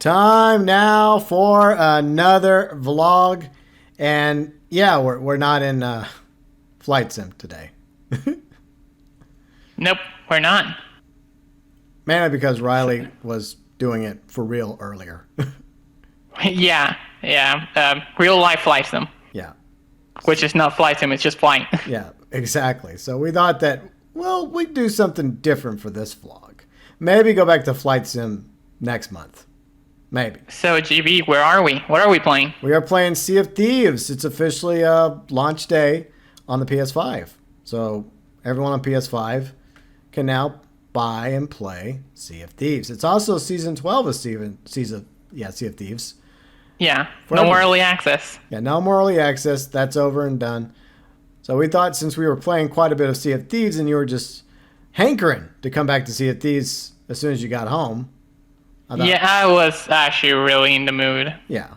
Time now for another vlog. And yeah, we're not in flight sim today. Nope, we're not. Mainly because Riley was doing it for real earlier. Yeah. Real life flight sim, Yeah. which is not flight sim, it's just flying. Yeah, exactly. So we thought that, well, we'd do something different for this vlog. Maybe go back to flight sim next month. Maybe. So, GB, where are we? What are we playing? We are playing Sea of Thieves. It's officially launch day on the PS5. So everyone on PS5 can now buy and play Sea of Thieves. It's also season 12 of Sea of Thieves. Yeah, For no more everyone. early access. Yeah, no more early access. That's over and done. So we thought since we were playing quite a bit of Sea of Thieves and you were just hankering to come back to Sea of Thieves as soon as you got home. Yeah, I was actually really in the mood. Yeah,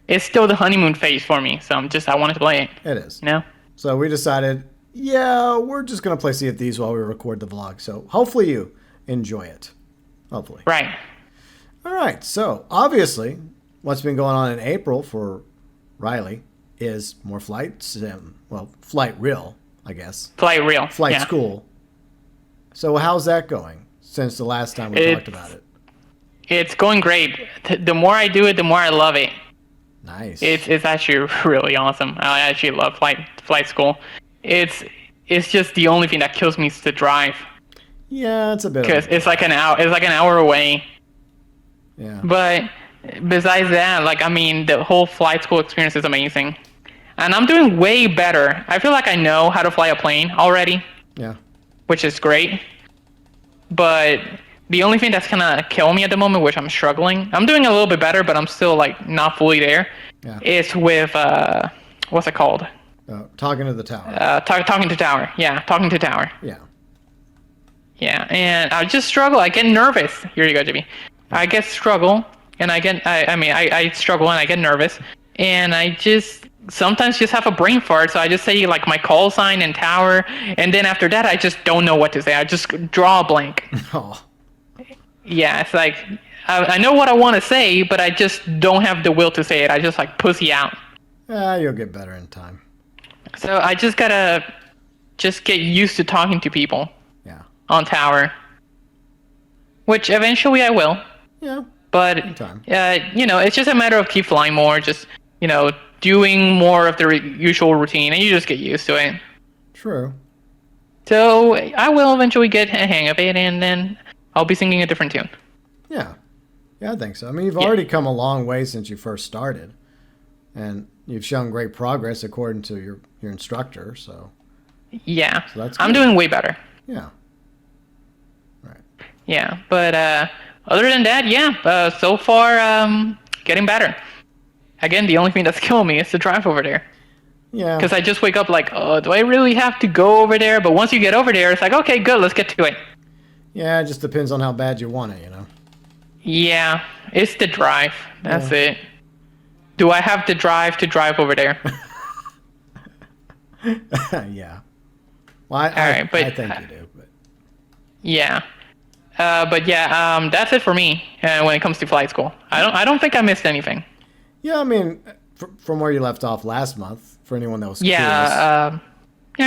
It's still the honeymoon phase for me, so I wanted to play it. it is. You know? So we decided, yeah, we're just going to play Sea of Thieves while we record the vlog. So hopefully you enjoy it. Hopefully. Right. All right. So obviously, what's been going on in April for Riley is more flight sim. Well, flight real, I guess. Flight real. Flight yeah. school. So how's that going since the last time we talked about it? It's going great. The more I do it, the more I love it. Nice. It's actually really awesome. I actually love flight school. It's just the only thing that kills me is the drive. Yeah, it's a bit. Because it's like an hour. It's like an hour away. Yeah. But besides that, like, I mean, the whole flight school experience is amazing, and I'm doing way better. I feel like I know how to fly a plane already. Yeah. Which is great. But the only thing that's gonna kill me at the moment, which I'm struggling, I'm doing a little bit better, but I'm still like not fully there. Yeah. Is with what's it called? Talking to the tower. Talking to tower. Yeah, talking to tower. Yeah. Yeah, and I just struggle. I get nervous. Here you go, Jimmy. I get struggle, and I struggle and I get nervous, and I just sometimes just have a brain fart. So I just say like my call sign and tower, and then after that I just don't know what to say. I just draw a blank. Oh. Yeah, it's like I know what I want to say, but I just don't have the will to say it. I just like pussy out. You'll get better in time. So I just gotta just get used to talking to people. Yeah. On tower, which eventually I will. Yeah. But time. It's just a matter of keep flying more, just doing more of the usual routine, and you just get used to it. True. So I will eventually get a hang of it, and then I'll be singing a different tune. Yeah. Yeah, I think so. I mean, you've already come a long way since you first started, and you've shown great progress according to your instructor. So. Yeah. So that's I'm good. doing way better. Yeah. Right. Yeah, but other than that, yeah. So far, getting better. Again, the only thing that's killing me is the drive over there. Yeah. Because I just wake up like, oh, do I really have to go over there? But once you get over there, it's like, okay, good, let's get to it. Yeah, it just depends on how bad you want it, Yeah, it's the drive. That's it. Do I have the drive to drive over there? Yeah. Well, I think you do. But. Yeah. That's it for me when it comes to flight school. I don't think I missed anything. Yeah, I mean, from where you left off last month, for anyone that was curious.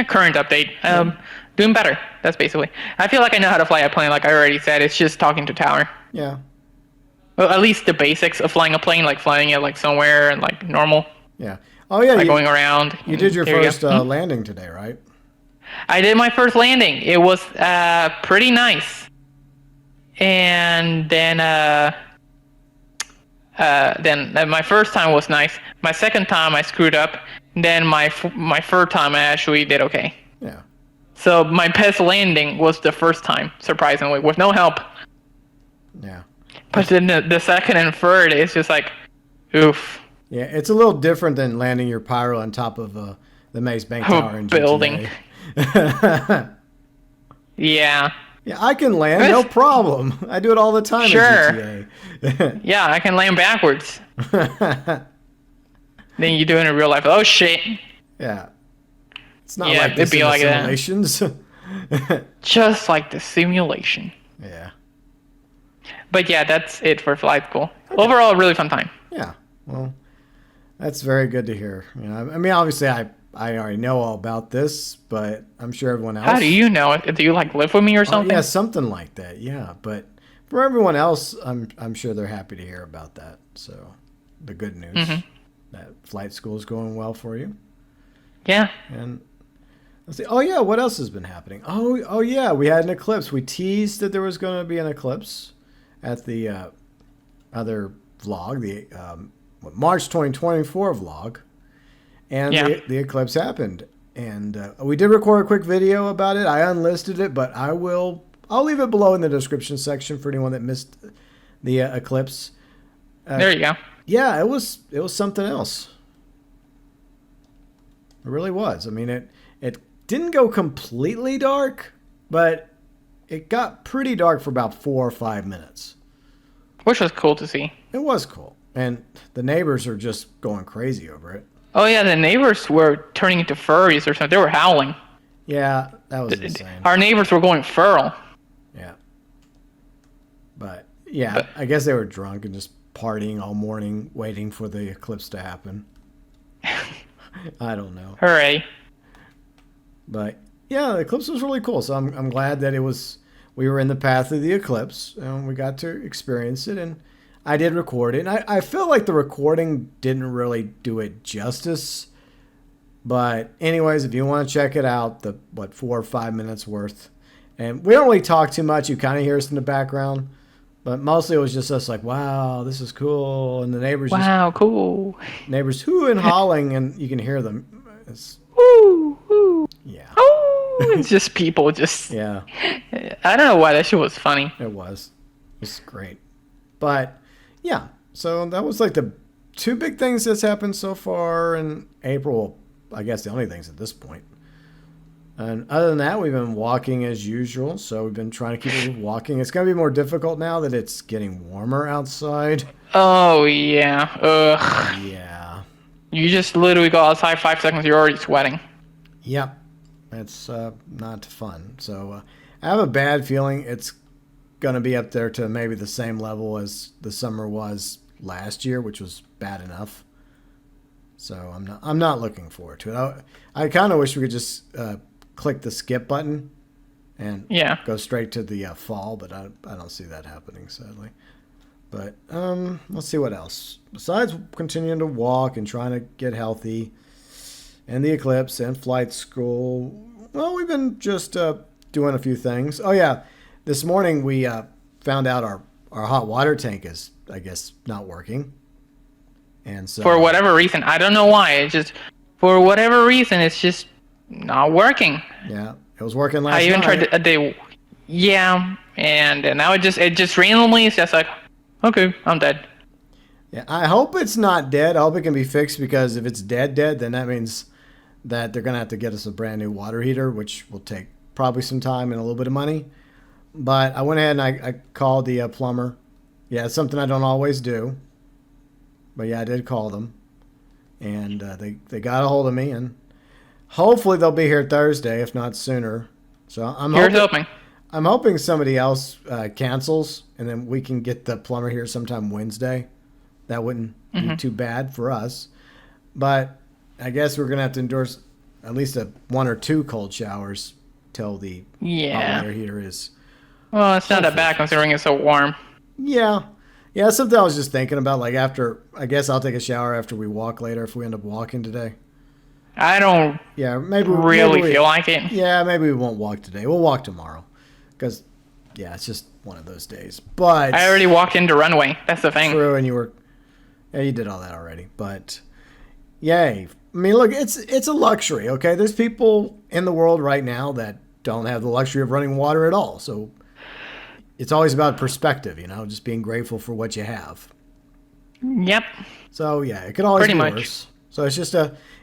Current update. Doing better. That's basically. I feel like I know how to fly a plane. Like I already said, it's just talking to tower. Yeah. Well, at least the basics of flying a plane, like flying it like somewhere and like normal. Yeah. Oh yeah. Like going around. You did your first landing today, right? I did my first landing. It was pretty nice. And then my first time was nice. My second time I screwed up. Then my third time I actually did okay. Yeah. So my best landing was the first time, surprisingly, with no help. Yeah. But then the second and third is just like, oof. Yeah, it's a little different than landing your pyro on top of the Maze Bank Tower in building. GTA. Yeah. Yeah, I can land, no problem. I do it all the time in GTA. Yeah, I can land backwards. Then you do it in real life. Oh shit. Yeah. It's not like this it'd be in like simulations. Just like the simulation. Yeah. But yeah, that's it for flight school. Overall, a really fun time. Yeah. Well, that's very good to hear. You know, I mean, obviously, I already know all about this, but I'm sure everyone How do else. you know it? Do you like live with me or Oh, yeah, something? something like that. Yeah, but for everyone else, I'm sure they're happy to hear about that. So, the good news Hmm. that flight school is going well for you. Yeah. And let's see. Oh yeah, what else has been happening? Oh yeah, we had an eclipse. We teased that there was going to be an eclipse at the other vlog, the March 2024 vlog, and Yeah. the eclipse happened. And we did record a quick video about it. I unlisted it, but I'll leave it below in the description section for anyone that missed the eclipse. There you go. Yeah, it was something else. It really was. I mean, it didn't go completely dark, but it got pretty dark for about 4 or 5 minutes. Which was cool to see. It was cool, and the neighbors are just going crazy over it. Oh yeah, the neighbors were turning into furries or something. They were howling. Yeah, that was insane. Our neighbors were going feral. Yeah, but yeah, But I guess they were drunk and just partying all morning, waiting for the eclipse to happen. I don't know, hooray. but yeah, the eclipse was really cool. So I'm glad that we were in the path of the eclipse and we got to experience it. And I did record it. And I feel like the recording didn't really do it justice. But anyways, if you want to check it out, the 4 or 5 minutes worth. And we don't really talk too much. You kind of hear us in the background. But mostly it was just us like, wow, this is cool. And the neighbors Wow, cool. neighbors hoo and hauling, and you can hear them. Woo, woo. Yeah. Oh, it's just people just. Yeah, I don't know why that shit was funny. it was. It was great. But yeah, so that was like the two big things that's happened so far in April. I guess the only things at this point. And other than that, we've been walking as usual. So we've been trying to keep it walking. It's going to be more difficult now that it's getting warmer outside. Oh yeah. Ugh. Yeah. You just literally go outside 5 seconds, you're already sweating. Yep. It's not fun. So I have a bad feeling it's going to be up there to maybe the same level as the summer was last year, which was bad enough. So I'm not looking forward to it. I kind of wish we could just click the skip button and Yeah. go straight to the fall, but I don't see that happening, sadly. But let's see what else. Besides continuing to walk and trying to get healthy, and the eclipse and flight school, well, we've been just doing a few things. Oh yeah, this morning we found out our hot water tank is, I guess, not working, and so For whatever reason, I don't know why. It's just for whatever reason, it's just not working. yeah, it was working last I even night. tried a day. Yeah, and now it just randomly is just like, okay, I'm dead. Yeah, I hope it's not dead. I hope it can be fixed, because if it's dead, then that means that they're gonna have to get us a brand new water heater, which will take probably some time and a little bit of money. But I went ahead and I called the plumber. Yeah, it's something I don't always do, but yeah, I did call them, and they got a hold of me, and hopefully they'll be here Thursday, if not sooner. So Here's hoping. I'm hoping somebody else cancels, and then we can get the plumber here sometime Wednesday. That wouldn't be too bad for us. But I guess we're going to have to endure at least 1 or 2 cold showers till the hot Yeah. water heater is. Well, it's not that bad considering it's so warm. Yeah. Yeah, something I was just thinking about. Like after, I guess I'll take a shower after we walk later if we end up walking today. I don't Yeah, maybe really maybe we, feel like it. Yeah, maybe we won't walk today. We'll walk tomorrow. Because, yeah, it's just one of those days. But I already walked into runway. That's the thing. true, and you did all that already. But yay! I mean, look, it's a luxury. Okay, there's people in the world right now that don't have the luxury of running water at all. So it's always about perspective, just being grateful for what you have. Yep. So yeah, it could always Pretty be much. worse. So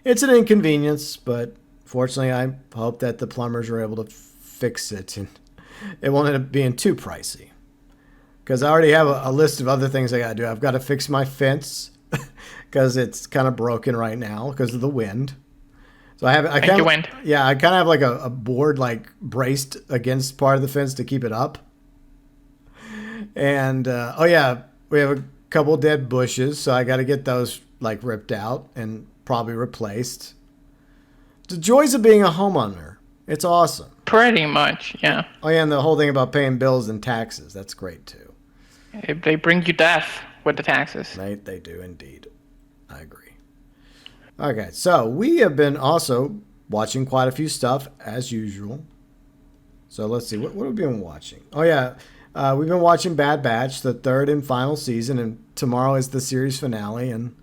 it's an inconvenience, but fortunately, I hope that the plumbers are able to fix it and it won't end up being too pricey. Because I already have a list of other things I got to do. I've got to fix my fence because it's kind of broken right now because of the wind. So I Thank you, wind. Yeah, I kind of have like a board like braced against part of the fence to keep it up. And oh yeah, we have a couple dead bushes, so I got to get those like ripped out and probably replaced. The joys of being a homeowner. It's awesome. Pretty much, yeah. Oh yeah, and the whole thing about paying bills and taxes. That's great too. They bring you death with the taxes. They do indeed. I agree. Okay, so we have been also watching quite a few stuff as usual. So let's see, what have we been watching? Oh yeah, we've been watching Bad Batch, the third and final season, and tomorrow is the series finale. And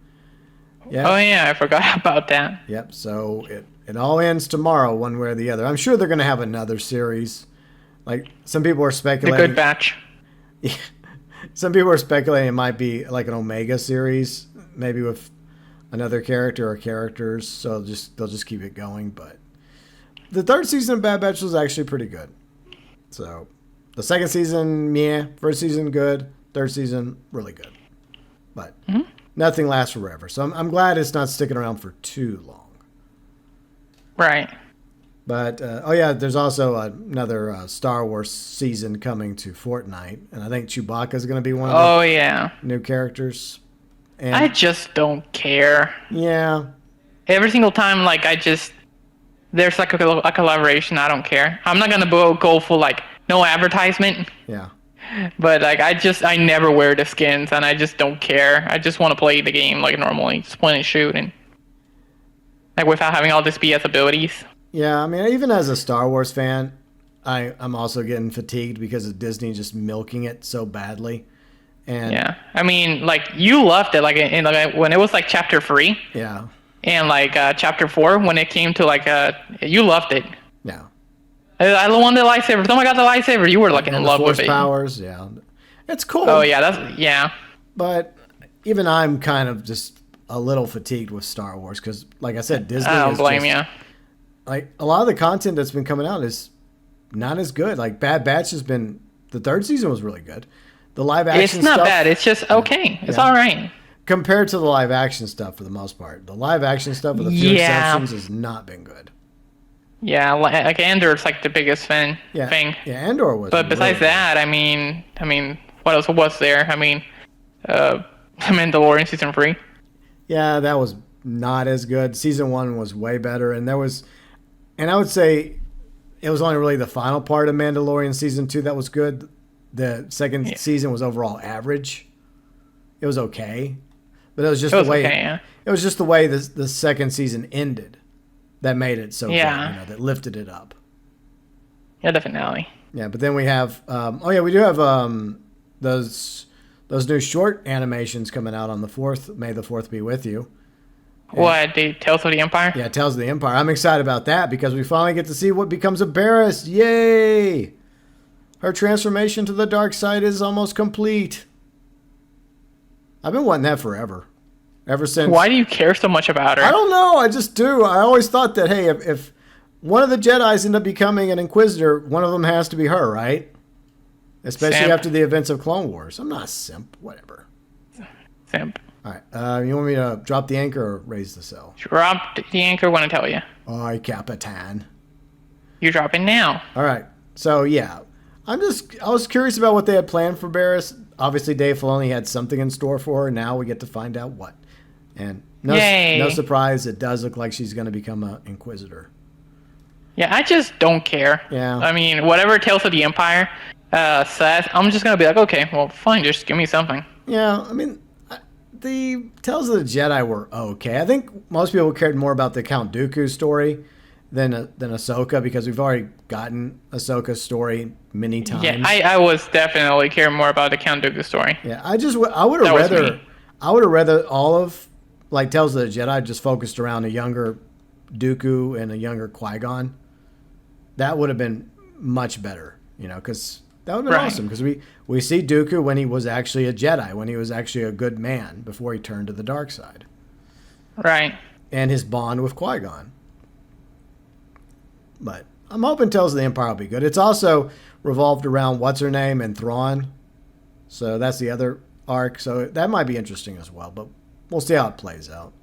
yeah. Oh yeah, I forgot about that. Yep. So it all ends tomorrow, one way or the other. I'm sure they're going to have another series. Like some people are speculating. The Good Batch. Yeah. Some people are speculating it might be like an Omega series, maybe with another character or characters. So they'll just keep it going. But the third season of Bad Batch was actually pretty good. So the second season, meh. First season, good. Third season, really good. But nothing lasts forever. So I'm glad it's not sticking around for too long. Right. But, oh yeah, there's also another Star Wars season coming to Fortnite. And I think Chewbacca is going to be one of the new characters. And I just don't care. Yeah. Every single time, like, there's like a collaboration, I don't care. I'm not going to go for, like, no advertisement. Yeah. But, like, I never wear the skins, and I just don't care. I just want to play the game like normally, just point and shoot, and like without having all this BS abilities. Yeah, I mean, even as a Star Wars fan, I'm also getting fatigued because of Disney just milking it so badly. And yeah, I mean, like you loved it, like when it was like Chapter 3. Yeah. And like Chapter 4, when it came to like you loved it. Yeah. I wanted the lightsabers. Oh my god, the lightsaber! You were like in love with it. Powers, yeah, it's cool. Oh yeah, But even I'm kind of just a little fatigued with Star Wars because, like I said, Disney. I don't blame you. Like a lot of the content that's been coming out is not as good. Like Bad Batch has been. The third season was really good. The live action. It's not bad. It's just okay. It's all right. Compared to the live action stuff, for the most part, the live action stuff with a few exceptions has not been good. Yeah, like Andor is like the biggest thing. Yeah, Andor was. But besides that, I mean, what else was there? I mean, Mandalorian season 3. Yeah, that was not as good. Season 1 was way better, and I would say it was only really the final part of Mandalorian season 2 that was good. The second season was overall average. It was okay, but it was just the way. It was just the way the second season ended that made it so good. That lifted it up. Yeah, the finale. Yeah, but then we have. We do have those new short animations coming out on the 4th. May the 4th be with you. What, the Tales of the Empire? Yeah, Tales of the Empire. I'm excited about that because we finally get to see what becomes of Barriss. Yay! Her transformation to the dark side is almost complete. I've been wanting that forever. Ever since. Why do you care so much about her? I don't know. I just do. I always thought that, hey, if one of the Jedis end up becoming an Inquisitor, one of them has to be her, right? Especially after the events of Clone Wars. I'm not a simp. Whatever. Simp. All right. You want me to drop the anchor or raise the sail? Drop the anchor when I tell you. Aye, Capitan. You're dropping now. All right. So, yeah. I was curious about what they had planned for Barriss. Obviously, Dave Filoni had something in store for her. Now we get to find out what. And no surprise, it does look like she's going to become an Inquisitor. Yeah, I just don't care. Yeah. I mean, whatever Tales of the Empire says, I'm just going to be like, okay, well, fine, just give me something. Yeah, I mean, the Tales of the Jedi were okay. I think most people cared more about the Count Dooku story than Ahsoka because we've already gotten Ahsoka's story many times. Yeah, I was definitely caring more about the Count Dooku story. Yeah, I would have rather all of like Tales of the Jedi just focused around a younger Dooku and a younger Qui-Gon. That would have been much better, because that would have been awesome. Because we see Dooku when he was actually a Jedi, when he was actually a good man before he turned to the dark side. Right. And his bond with Qui-Gon. But I'm hoping Tales of the Empire will be good. It's also revolved around what's-her-name and Thrawn. So that's the other arc. So that might be interesting as well. But we'll see how it plays out.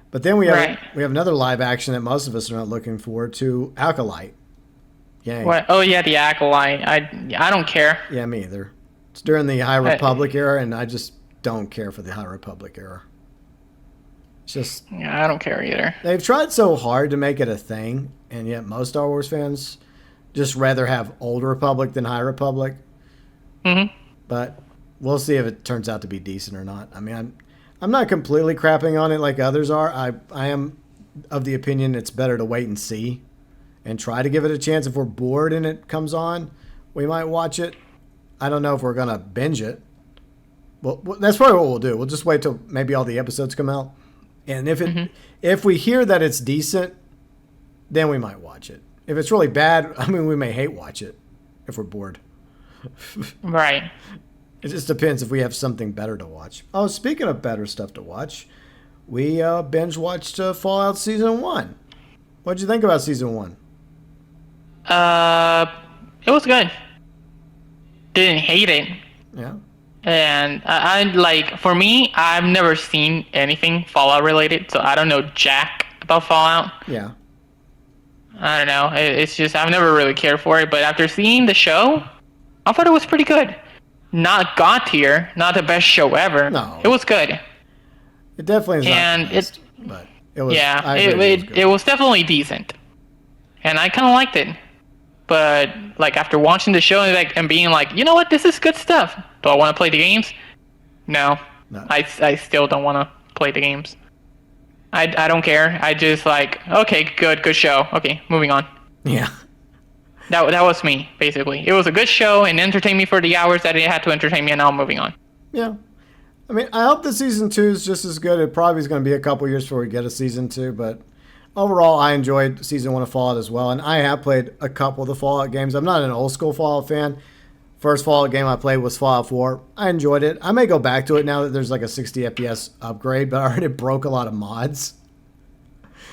But then we have another live action that most of us are not looking forward to, Acolyte. Yay. What? Oh, yeah, the Acolyte. I don't care. Yeah, me either. It's during the High I, Republic era, and I just don't care for the High Republic era. It's just yeah, I don't care either. they've tried so hard to make it a thing, and yet most Star Wars fans just rather have Old Republic than High Republic. Hmm. But we'll see if it turns out to be decent or not. I mean, I'm not completely crapping on it like others are. I am of the opinion it's better to wait and see and try to give it a chance. If we're bored and it comes on, we might watch it. I don't know if we're gonna binge it. Well, that's probably what we'll do. We'll just wait till maybe all the episodes come out, and if we hear that it's decent, then we might watch it. If it's really bad, I mean, we may hate watch it if we're bored. Right. It just depends if we have something better to watch. Oh, speaking of better stuff to watch, we binge watched Fallout Season 1. What'd you think about Season 1? It was good. Didn't hate it. Yeah. And I like, for me, I've never seen anything Fallout related, so I don't know jack about Fallout. Yeah. I don't know. It's just I've never really cared for it, but after seeing the show, I thought it was pretty good. Not God tier, not the best show ever. No. It was good. It definitely is And not the best, but it was. Yeah, I agree it was good. it was definitely decent, and I kind of liked it. But like after watching the show and and being like, you know what, this is good stuff. Do I want to play the games? No, No. I still don't want to play the games. I don't care. I just like, okay, good show. Okay, moving on. Yeah. That was me basically. It was a good show and entertained me for the hours that it had to entertain me, and now I'm moving on. Yeah. I mean, I hope the Season 2 is just as good. It probably is going to be a couple years before we get a Season 2, but overall, I enjoyed Season 1 of Fallout as well, and I have played a couple of the Fallout games. I'm not an old school Fallout fan. First Fallout game I played was Fallout 4. I enjoyed it. I may go back to it now that there's like a 60 FPS upgrade, but I already broke a lot of mods.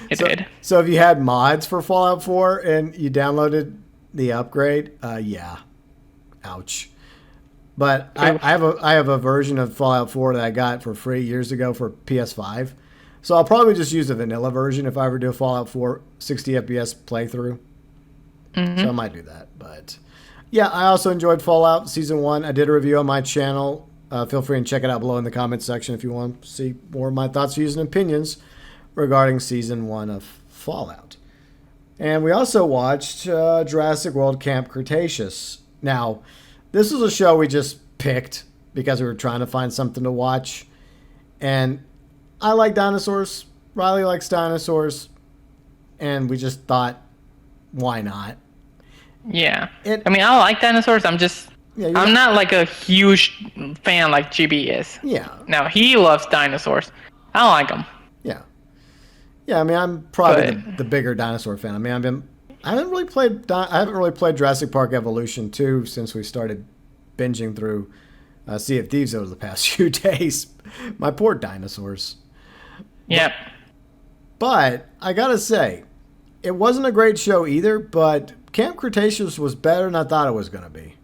It did. So if you had mods for Fallout 4 and you downloaded the upgrade, yeah. Ouch. But I have a version of Fallout 4 that I got for free years ago for PS5. So I'll probably just use the vanilla version if I ever do a Fallout 4 60 FPS playthrough. Mm-hmm. So I might do that. But yeah, I also enjoyed Fallout Season 1. I did a review on my channel. Feel free and check it out below in the comments section if you want to see more of my thoughts, views, and opinions regarding Season 1 of Fallout. And we also watched Jurassic World Camp Cretaceous. Now, this is a show we just picked because we were trying to find something to watch. And I like dinosaurs. Riley likes dinosaurs. And we just thought, why not? Yeah. I mean, I like dinosaurs. I'm not like a huge fan like GB is. Yeah. Now, he loves dinosaurs. I like them. Yeah. Yeah, I mean, I'm probably the bigger dinosaur fan. I mean, I haven't really played Jurassic Park Evolution 2 since we started binging through Sea of Thieves over the past few days. My poor dinosaurs. Yep. But I gotta say, it wasn't a great show either, but Camp Cretaceous was better than I thought it was gonna be.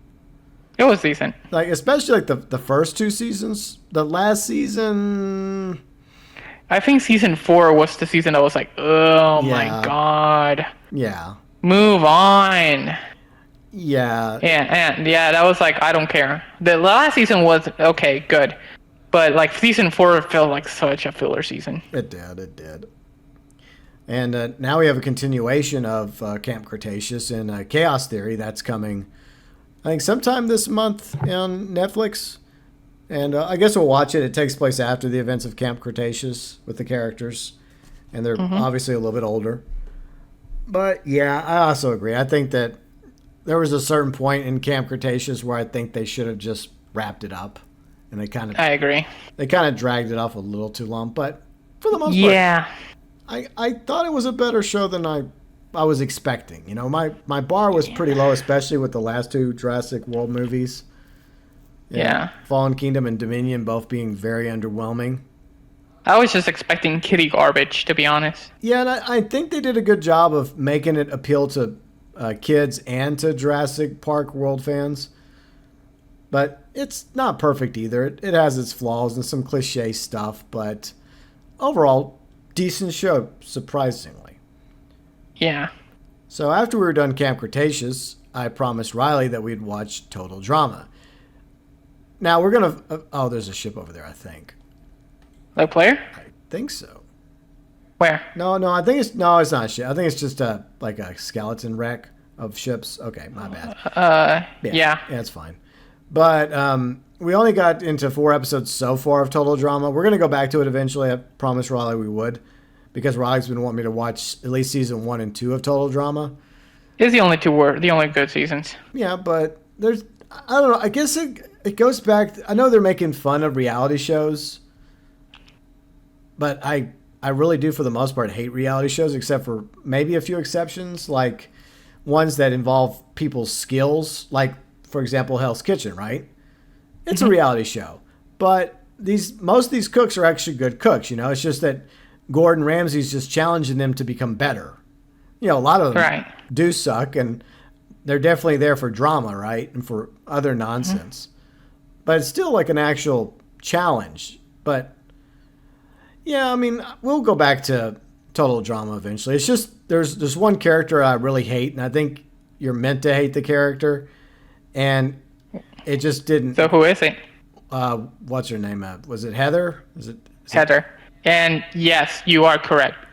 It was decent. Like, especially like the first two seasons. The last season, I think season 4 was the season that was like, oh my god. Yeah. Move on. Yeah. And that was like, I don't care. The last season was okay, good. But like season 4 felt like such a filler season. It did. And now we have a continuation of Camp Cretaceous and Chaos Theory that's coming, I think, sometime this month on Netflix. And I guess we'll watch it. It takes place after the events of Camp Cretaceous with the characters. And they're obviously a little bit older. But yeah, I also agree. I think that there was a certain point in Camp Cretaceous where I think they should have just wrapped it up. And I agree. They kind of dragged it off a little too long. But for the most part, I thought it was a better show than I was expecting. You know, my bar was pretty low, especially with the last two Jurassic World movies. Yeah. Fallen Kingdom and Dominion both being very underwhelming. I was just expecting kitty garbage, to be honest. Yeah, and I think they did a good job of making it appeal to kids and to Jurassic Park World fans. But it's not perfect either. It has its flaws and some cliche stuff, but overall, decent show, surprisingly. Yeah. So after we were done Camp Cretaceous, I promised Riley that we'd watch Total Drama. Now we're gonna. Oh, there's a ship over there. I think. Like player? I think so. Where? No, no. I think it's no. It's not a ship. I think it's just like a skeleton wreck of ships. Okay, my bad. Yeah. Yeah, it's fine. But we only got into 4 episodes so far of Total Drama. We're gonna go back to it eventually. I promised Raleigh we would, because Raleigh's been wanting me to watch at least season 1 and 2 of Total Drama. It's the only the only good seasons. Yeah, but there's, I don't know. I guess it goes back. I know they're making fun of reality shows, but I really do, for the most part, hate reality shows, except for maybe a few exceptions, like ones that involve people's skills, like, for example, Hell's Kitchen, right? It's a reality show, but most of these cooks are actually good cooks. You know, it's just that Gordon Ramsay's just challenging them to become better. You know, a lot of them do suck, and they're definitely there for drama, right? And for other nonsense. But it's still like an actual challenge. But yeah, I mean, we'll go back to Total Drama eventually. It's just there's one character I really hate, and I think you're meant to hate the character, and it just didn't. So who is it? What's her name? Was it Heather? Is Heather. And yes, you are correct.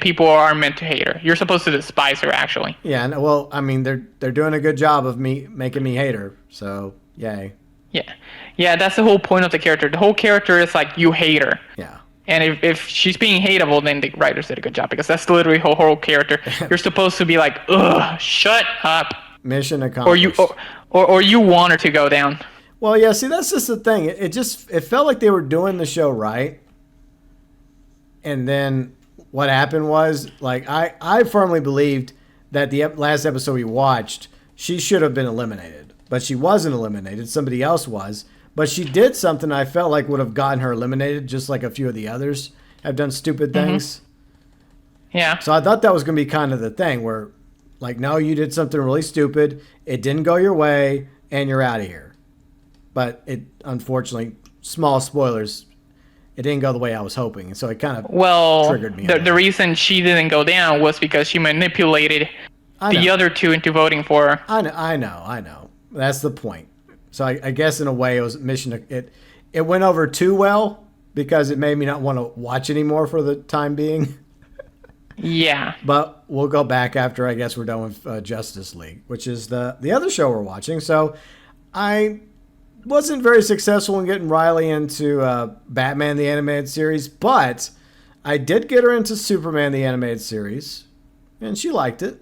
People are meant to hate her. You're supposed to despise her, actually. Yeah, well, I mean, they're doing a good job of making me hate her. So, yay. Yeah. That's the whole point of the character. The whole character is like you hate her. Yeah. And if she's being hateable, then the writers did a good job, because that's literally her whole character. You're supposed to be like, ugh, shut up. Mission accomplished. Or you want her to go down. Well, yeah. See, that's just the thing. It felt like they were doing the show right. And then what happened was, like, I firmly believed that the last episode we watched, she should have been eliminated. But she wasn't eliminated. Somebody else was. But she did something I felt like would have gotten her eliminated, just like a few of the others have done stupid things. Yeah. So I thought that was going to be kind of the thing where, like, no, you did something really stupid. It didn't go your way, and you're out of here. But it, unfortunately, small spoilers, it didn't go the way I was hoping, and so it kind of triggered me. The reason she didn't go down was because she manipulated the other two into voting for her. I know. That's the point. So I guess in a way it was mission. It went over too well, because it made me not want to watch anymore for the time being. Yeah. But we'll go back after, I guess, we're done with Justice League, which is the other show we're watching. So I wasn't very successful in getting Riley into Batman the Animated Series, but I did get her into Superman the Animated Series, and she liked it.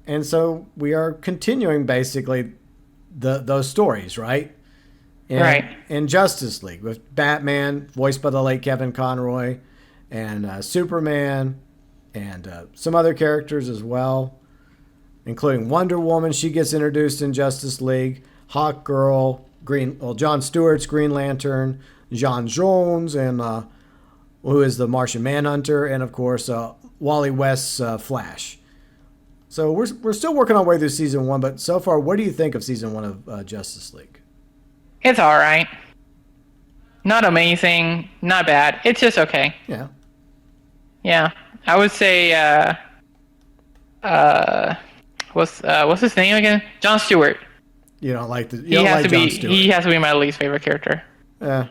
And so we are continuing basically those stories, right? In Justice League with Batman, voiced by the late Kevin Conroy, and Superman, and some other characters as well, including Wonder Woman. She gets introduced in Justice League. Hawkgirl, Jon Stewart's Green Lantern, Jon Jones, and who is the Martian Manhunter, and of course Wally West's Flash. So we're still working our way through season 1, but so far, what do you think of season 1 of Justice League? It's all right. Not amazing, not bad. It's just okay. Yeah. Yeah, I would say. What's his name again? Jon Stewart. You don't like Jon Stewart. He has to be my least favorite character. Yeah.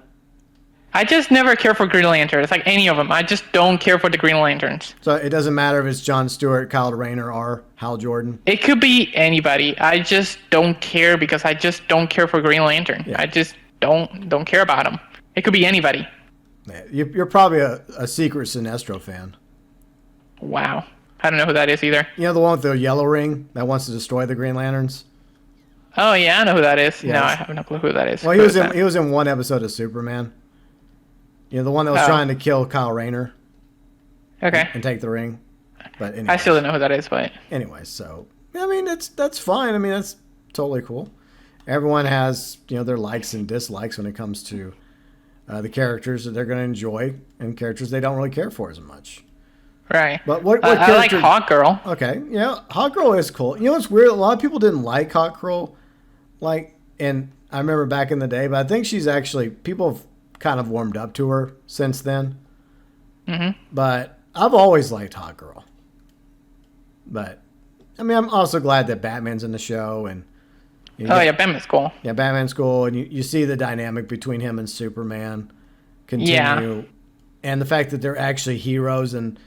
I just never care for Green Lantern. It's like any of them. I just don't care for the Green Lanterns. So it doesn't matter if it's Jon Stewart, Kyle Rayner, or Hal Jordan? It could be anybody. I just don't care, because I just don't care for Green Lantern. Yeah. I just don't care about him. It could be anybody. Yeah, you're probably a secret Sinestro fan. Wow. I don't know who that is either. You know the one with the yellow ring that wants to destroy the Green Lanterns? Oh, yeah, I know who that is. Yes. No, I have no clue who that is. Well, he was in one episode of Superman. You know, the one that was trying to kill Kyle Rayner. Okay. And take the ring. But anyway. I still don't know who that is, but anyway, so I mean that's fine. I mean, that's totally cool. Everyone has, their likes and dislikes when it comes to the characters that they're going to enjoy and characters they don't really care for as much. Right. But what I like Hawkgirl. Okay, yeah, Hawkgirl is cool. You know what's weird? A lot of people didn't like Hawkgirl, and I remember back in the day, but I think she's actually, people have kind of warmed up to her since then. Mm-hmm. But I've always liked Hawkgirl. But I mean, I'm also glad that Batman's in the show, and You Oh get, yeah, Batman's cool. yeah, Batman's cool, and you see the dynamic between him and Superman Yeah. continue, and the fact that they're actually heroes, and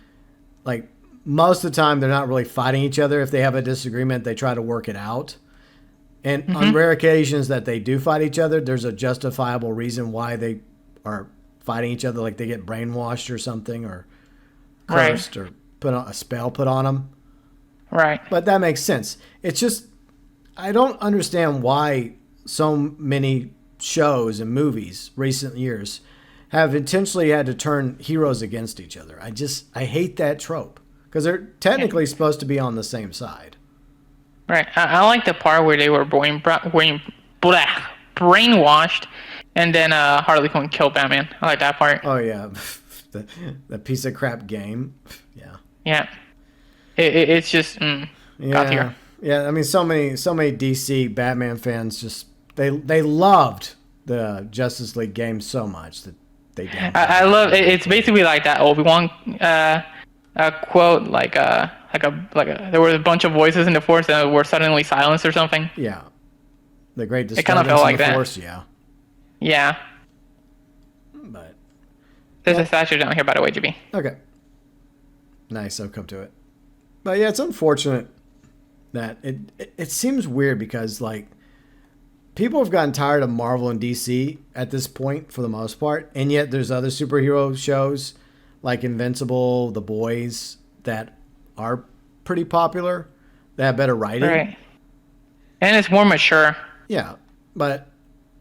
like most of the time they're not really fighting each other. If they have a disagreement, they try to work it out. And on Mhm. rare occasions that they do fight each other, there's a justifiable reason why they are fighting each other, like they get brainwashed or something, or Right. cursed, or put a spell put on them. Right. But that makes sense. It's just I don't understand why so many shows and movies recent years have intentionally had to turn heroes against each other. I hate that trope because they're Yeah. technically supposed to be on the same side. Right. I like the part where they were brainwashed, and then Harley Quinn killed Batman. I like that part. Oh yeah, the piece of crap game. Yeah, Yeah. It's just got yeah, here. yeah. I mean, so many DC Batman fans just they loved the Justice League game so much that they I downgraded love it. it. It's basically like that Obi-Wan quote, there were a bunch of voices in the force that were suddenly silenced or something. Yeah, the great It kind of disturbance felt in like the that. Force. Yeah, Yeah. but There's yeah, a statue down here, by the way, GB. okay, nice. I'll come to it. But yeah, it's unfortunate that it seems weird because like people have gotten tired of Marvel and DC at this point for the most part, and yet there's other superhero shows like Invincible, The Boys that are pretty popular. That have better writing. Right. And it's more mature. Yeah, but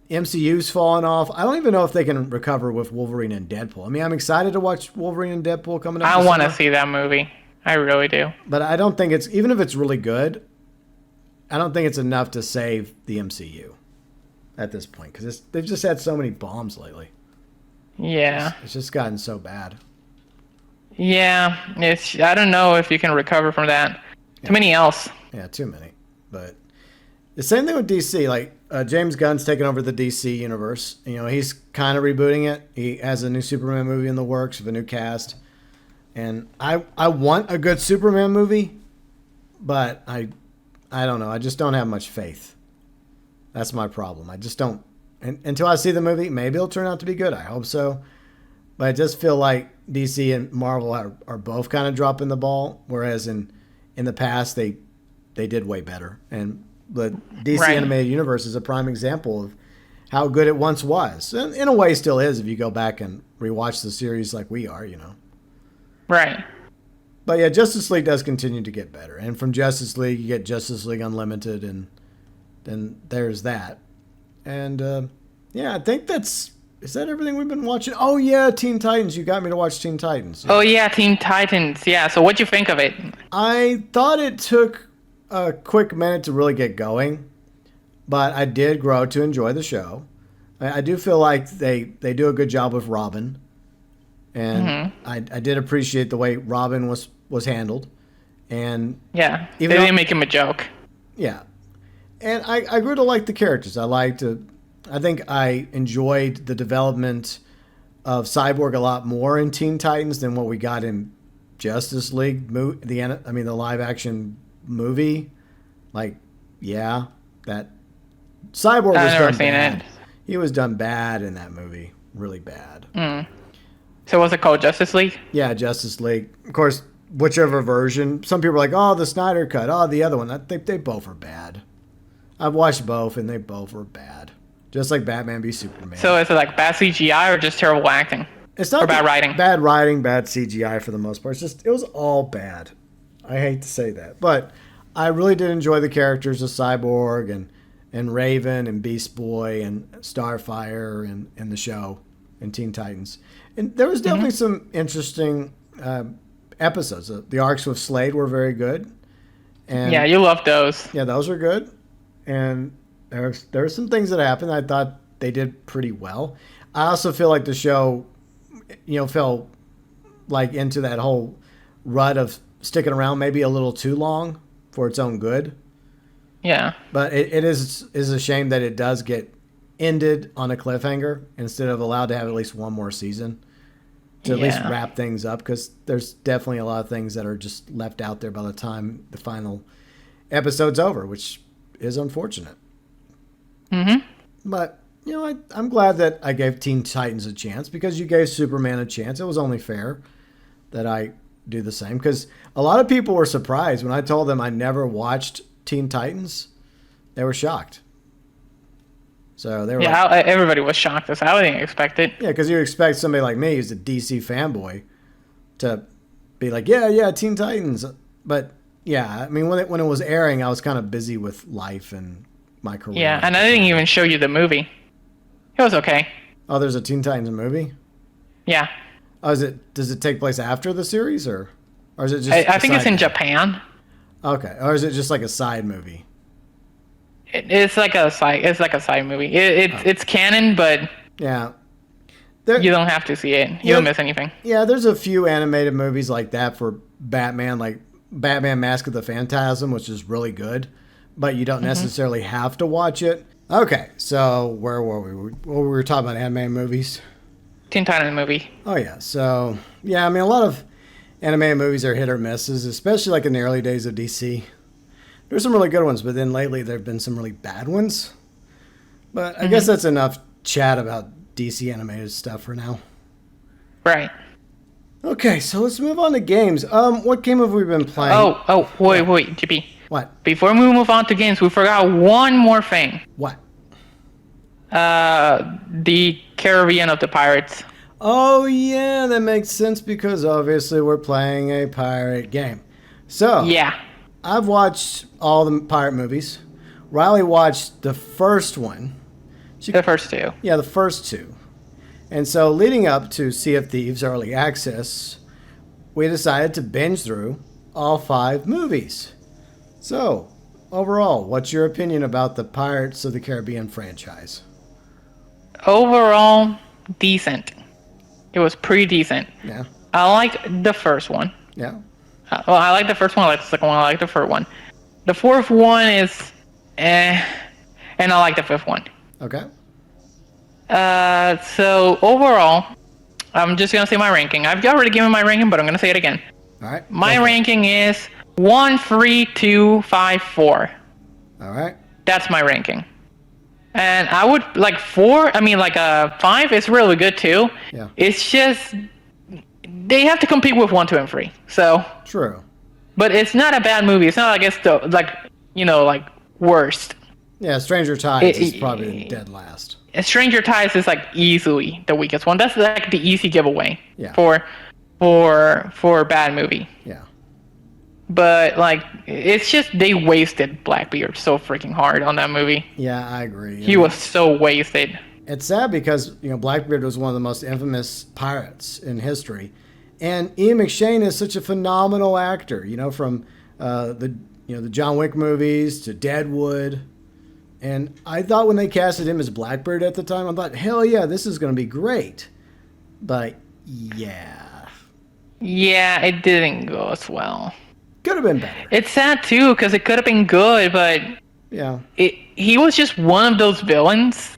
MCU's fallen off. I don't even know if they can recover with Wolverine and Deadpool. I mean, I'm excited to watch Wolverine and Deadpool coming up I this want to summer, see that movie. I really do. but I don't think it's even if it's really good. I don't think it's enough to save the MCU at this point because they've just had so many bombs lately. Yeah. It's just gotten so bad. Yeah. I don't know if you can recover from that. Too many else. Yeah, too many. But the same thing with DC. Like James Gunn's taken over the DC universe. You know, he's kind of rebooting it. He has a new Superman movie in the works with a new cast, and I want a good Superman movie, but I don't know. I just don't have much faith. That's my problem. I just don't. Until I see the movie, maybe it'll turn out to be good. I hope so. But I just feel like DC and Marvel are both kind of dropping the ball, whereas in the past they did way better. And the DC Right. animated universe is a prime example of how good it once was, and in a way still is if you go back and rewatch the series like we are, you know. Right. But yeah, Justice League does continue to get better, and from Justice League you get Justice League Unlimited, and then there's that. And yeah, I think is that everything we've been watching? Oh yeah, Teen Titans. You got me to watch Teen Titans. Oh yeah, Teen Titans. Yeah. So what'd you think of it? I thought it took a quick minute to really get going, but I did grow to enjoy the show. I do feel like they do a good job with Robin, and I did appreciate the way Robin was handled, and Yeah. They even though, didn't make him a joke. yeah, and I grew to like the characters. I think I enjoyed the development of Cyborg a lot more in Teen Titans than what we got in Justice League. The live action movie. Like, yeah, that Cyborg was I've never done seen bad. it. He was done bad in that movie, really bad. So what's it called? Justice League? Yeah, Justice League. Of course, whichever version. Some people are like, oh, the Snyder cut. Oh, the other one. I think they both are bad. I've watched both, and they both were bad. Just like Batman v Superman. So is it like bad CGI or just terrible acting? It's not or bad writing? Bad writing, bad CGI for the most part. It was all bad. I hate to say that, but I really did enjoy the characters of Cyborg and Raven and Beast Boy and Starfire and the show and Teen Titans. And there was definitely some interesting episodes. The arcs with Slade were very good. And Yeah, you love those. yeah, those are good. And there were some things that happened I thought they did pretty well. I also feel like the show, fell like into that whole rut of sticking around maybe a little too long for its own good. Yeah. But it is a shame that it does get ended on a cliffhanger instead of allowed to have at least one more season to at least Yeah. wrap things up, because there's definitely a lot of things that are just left out there by the time the final episode's over, which is unfortunate. Mm-hmm. But I'm glad that I gave Teen Titans a chance because you gave Superman a chance. It was only fair that I do the same because a lot of people were surprised when I told them I never watched Teen Titans. They were shocked. So they were like, Yeah, everybody was shocked. I didn't expect it. yeah, because you expect somebody like me who's a DC fanboy to be like, yeah, Teen Titans. But yeah, I mean, when it was airing, I was kind of busy with life and my career. Yeah, and I didn't even show you the movie. It was okay. Oh, there's a Teen Titans movie? Yeah. Oh, does it take place after the series or is it just I think it's in Japan. Okay. Or is it just like a side movie? It's like a side. It's like a side movie. It's canon, but Yeah. you don't have to see it. You don't miss anything. Yeah, there's a few animated movies like that for Batman, like Batman Mask of the Phantasm, which is really good, but you don't necessarily have to watch it. Okay, so where were we? We were talking about anime movies. Teen Titans movie. Oh yeah, so yeah, I mean a lot of animated movies are hit or misses, especially like in the early days of DC. There's some really good ones, but then lately there have been some really bad ones. But I guess that's enough chat about DC animated stuff for now. Right. Okay, so let's move on to games. What game have we been playing? Wait, JP. What? Before we move on to games, we forgot one more thing. What? The Caribbean of the Pirates. Oh yeah, that makes sense because obviously we're playing a pirate game. So Yeah. I've watched all the pirate movies. Riley watched the first one. The first two. Yeah, the first two. And so leading up to Sea of Thieves Early Access, we decided to binge through all 5 movies. So, overall, what's your opinion about the Pirates of the Caribbean franchise? Overall, decent. It was pretty decent. Yeah. I like the first one. Yeah. Well, I like the first one. I like the second one. I like the third one. The fourth one is and I like the fifth one. Okay. So overall, I'm just gonna say my ranking. I've already given my ranking, but I'm gonna say it again. All right. My ranking is 1, 3, 2, 5, 4. All right. That's my ranking. And I would like 4. I mean, like 5 is really good too. Yeah. It's just they have to compete with 1, 2, and 3. So. True. But it's not a bad movie. It's not like it's the like worst. Yeah, Stranger Tides is probably dead last. Stranger Tides is like easily the weakest one. That's like the easy giveaway. Yeah. For bad movie. Yeah. But like it's just they wasted Blackbeard so freaking hard on that movie. Yeah, I agree. He was so wasted. It's sad because Blackbeard was one of the most infamous pirates in history, and Ian McShane is such a phenomenal actor. From the John Wick movies to Deadwood, and I thought when they casted him as Blackbeard at the time, I thought, hell yeah, this is going to be great. But yeah, it didn't go as well. Could have been better. It's sad too because it could have been good, but yeah, he was just one of those villains.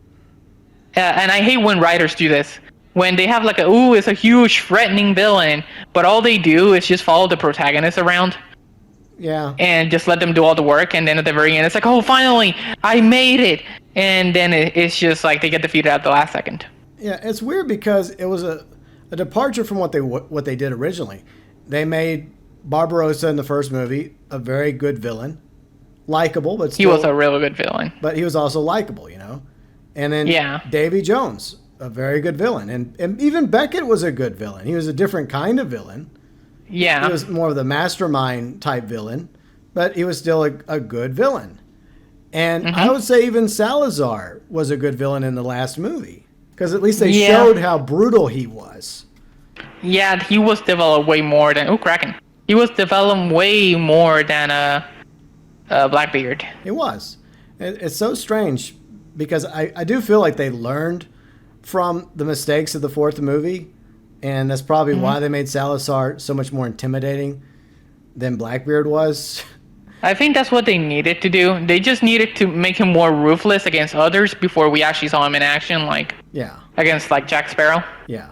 And I hate when writers do this. When they have like it's a huge threatening villain, but all they do is just follow the protagonist around. Yeah. And just let them do all the work, and then at the very end, it's like, oh, finally, I made it. And then it's just like they get defeated at the last second. Yeah, it's weird because it was a departure from what they did originally. They made Barbarossa in the first movie a very good villain, likable, but still, he was a really good villain. But he was also likable, And then Davy Jones, a very good villain. And even Beckett was a good villain. He was a different kind of villain. Yeah. He was more of the mastermind type villain, but he was still a good villain. And I would say even Salazar was a good villain in the last movie. Because at least they showed how brutal he was. Yeah, he was developed way more than... Oh, Kraken. He was developed way more than Blackbeard. It was. It's so strange. Because I do feel like they learned from the mistakes of the fourth movie, and that's probably why they made Salazar so much more intimidating than Blackbeard was. I think that's what they needed to do. They just needed to make him more ruthless against others before we actually saw him in action, against like Jack Sparrow. Yeah.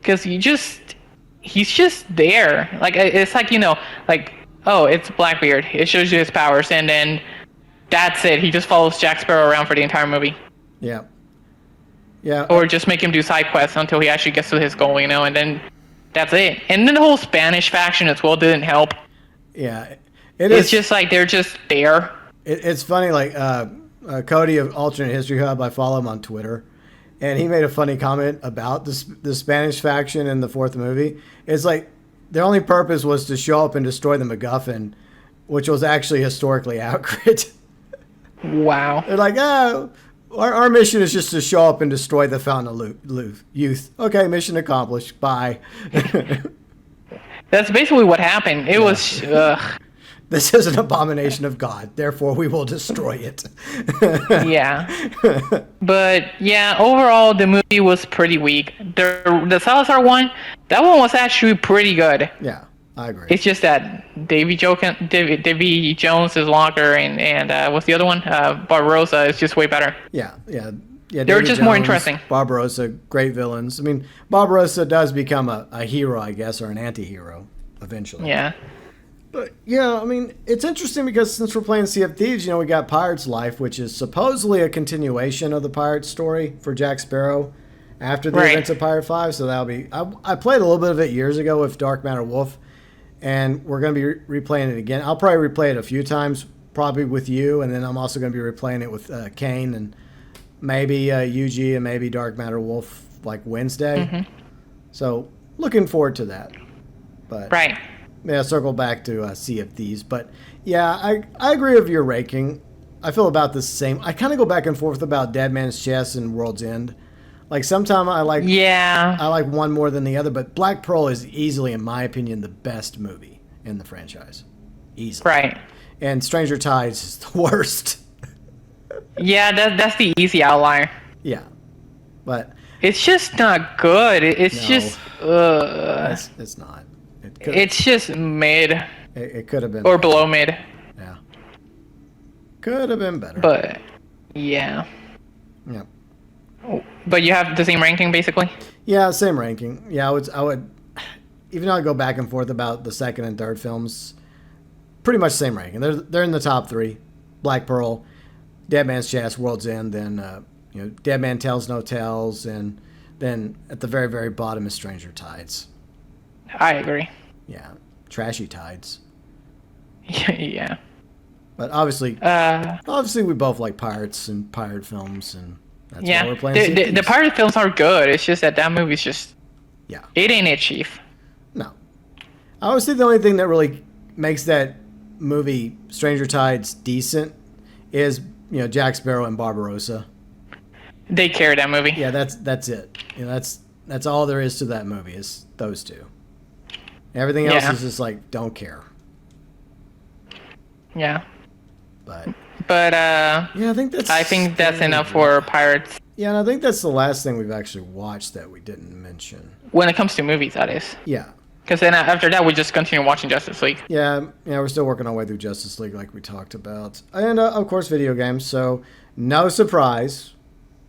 Because he's just there. Like it's like it's Blackbeard. It shows you his powers, and then That's it. He just follows Jack Sparrow around for the entire movie. Yeah. Yeah. Or just make him do side quests until he actually gets to his goal, and then that's it. And then the whole Spanish faction as well didn't help. Yeah. It's just like they're just there. It's funny, like Cody of Alternate History Hub, I follow him on Twitter, and he made a funny comment about the Spanish faction in the fourth movie. It's like their only purpose was to show up and destroy the MacGuffin, which was actually historically accurate. Wow. They're like, our mission is just to show up and destroy the Fountain of Youth. Okay, mission accomplished. Bye. That's basically what happened. It was... This is an abomination of God, therefore we will destroy it. Yeah. But, yeah, overall, the movie was pretty weak. The Salazar one, that one was actually pretty good. Yeah, I agree. It's just that Davy Jones is longer, and what's the other one? Barbarossa is just way better. Yeah. They're just more interesting. Barbarossa, great villains. I mean, Barbarossa does become a hero, I guess, or an anti-hero eventually. Yeah. But yeah, I mean, it's interesting because since we're playing Sea of Thieves, we got Pirate's Life, which is supposedly a continuation of the pirate story for Jack Sparrow after the events of Pirate 5. So that'll be... I played a little bit of it years ago with Dark Matter Wolf, and we're going to be replaying it again. I'll probably replay it a few times, probably with you, and then I'm also going to be replaying it with Kane and maybe UG and maybe Dark Matter Wolf like Wednesday. Mm-hmm. So looking forward to that. But yeah, circle back to Sea of Thieves. But yeah, I agree with your ranking. I feel about the same. I kind of go back and forth about Dead Man's Chest and World's End. Like sometimes I like one more than the other, but Black Pearl is easily, in my opinion, the best movie in the franchise. Easily. Right. And Stranger Tides is the worst. Yeah, that's the easy outlier. Yeah. But it's just not good. It's just it's not. It's just mid. It could have been or below mid. Yeah. Could have been better. But yeah. Yeah. But you have the same ranking basically? Yeah, same ranking. Yeah, I would even though I go back and forth about the second and third films, pretty much same ranking. They're in the top 3. Black Pearl, Dead Man's Chest, World's End, then Dead Man Tells No Tales, and then at the very, very bottom is Stranger Tides. I agree. Yeah. Trashy Tides. Yeah. But obviously we both like pirates and pirate films, and that's why we're playing. The pirate films are good. It's just that movie's just it ain't it, Chief. No. I always think the only thing that really makes that movie Stranger Tides decent is Jack Sparrow and Barbarossa. They carry that movie. Yeah, that's it. That's all there is to that movie is those two. Everything else is just like don't care. Yeah. But yeah, I think that's enough for Pirates. Yeah, and I think that's the last thing we've actually watched that we didn't mention. When it comes to movies, that is. Yeah. Because then after that, we just continue watching Justice League. Yeah, we're still working our way through Justice League like we talked about. And, of course, video games. So, no surprise,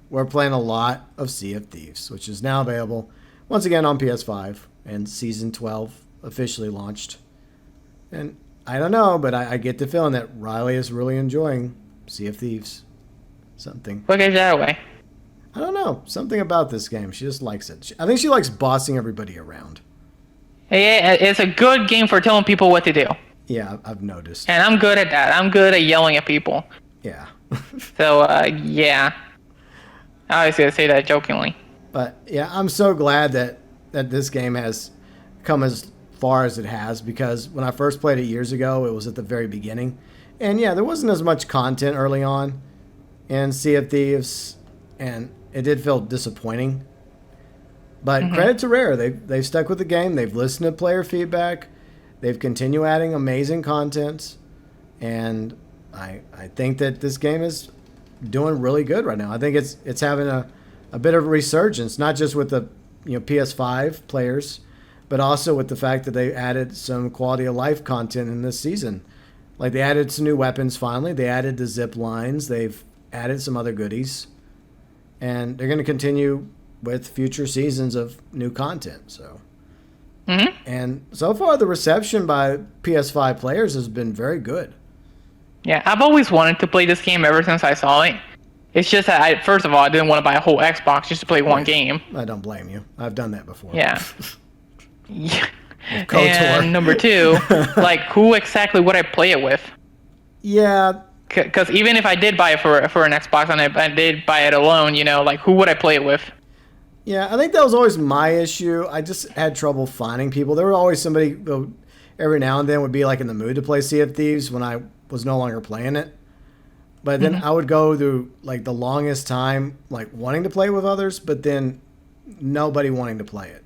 we're playing a lot of Sea of Thieves, which is now available, once again, on PS5. And Season 12 officially launched. And I don't know, but I get the feeling that Riley is really enjoying Sea of Thieves. Something. What gave that away? I don't know. Something about this game. She just likes it. I think she likes bossing everybody around. Yeah, it's a good game for telling people what to do. Yeah, I've noticed. And I'm good at that. I'm good at yelling at people. Yeah. So, yeah. I was going to say that jokingly. But, yeah, I'm so glad that this game has come as far as it has, because when I first played it years ago, it was at the very beginning. And, yeah, there wasn't as much content early on in Sea of Thieves, and it did feel disappointing. But credit to Rare. They've stuck with the game. They've listened to player feedback. They've continued adding amazing content. And I think that this game is doing really good right now. I think it's having a bit of a resurgence, not just with the PS5 players, but also with the fact that they added some quality of life content in this season. Like they added some new weapons finally. They added the zip lines. They've added some other goodies. And they're going to continue with future seasons of new content. So, and so far the reception by PS5 players has been very good. Yeah, I've always wanted to play this game ever since I saw it. It's just that first of all, I didn't want to buy a whole Xbox just to play one Yeah, game. I don't blame you. I've done that before. Yeah. Yeah. With And number two, KOTOR. like, who exactly would I play it with? Yeah, Because even if I did buy it for an Xbox and I did buy it alone, like, who would I play it with? yeah, I think that was always my issue. I just had trouble finding people. There were always somebody who every now and then would be like in the mood to play Sea of Thieves when I was no longer playing it. But then I would go through like the longest time like wanting to play with others, but then nobody wanting to play it.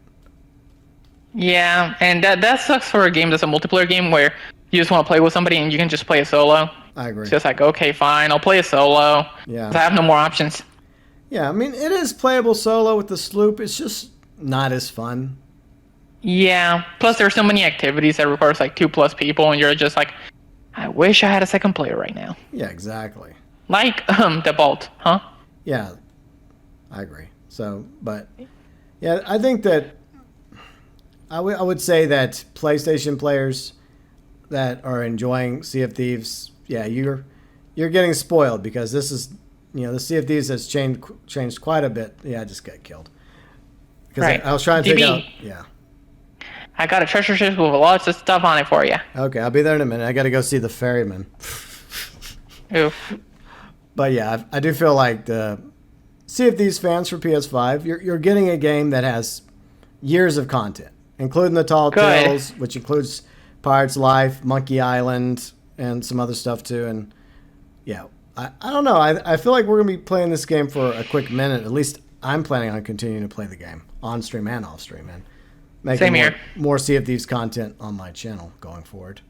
Yeah, and that sucks for a game that's a multiplayer game where you just want to play with somebody and you can just play it solo. I agree. It's just like, okay, fine, I'll play it solo. Yeah. 'Cause I have no more options. Yeah, I mean it is playable solo with the sloop. It's just not as fun. Yeah, plus there's so many activities that requires like 2+ people, and you're just like, I wish I had a second player right now. Yeah, exactly. Like, the Bolt, huh? Yeah, I agree. So, but yeah, I think that I would say that PlayStation players that are enjoying Sea of Thieves, yeah, you're getting spoiled because this is the Sea of Thieves has changed quite a bit. Yeah, I just got killed because Right. I was trying to figure out. DB, Yeah. I got a treasure chest with lots of stuff on it for you. Okay, I'll be there in a minute. I got to go see the ferryman. Oof. But yeah, I do feel like the Sea of Thieves fans for PS5, you're getting a game that has years of content, including the Tall Good. Tales, which includes Pirate's Life, Monkey Island, and some other stuff too. And yeah, I don't know. I feel like we're gonna be playing this game for a quick minute. At least I'm planning on continuing to play the game on stream and off stream, and making Same here. more Sea of Thieves content on my channel going forward.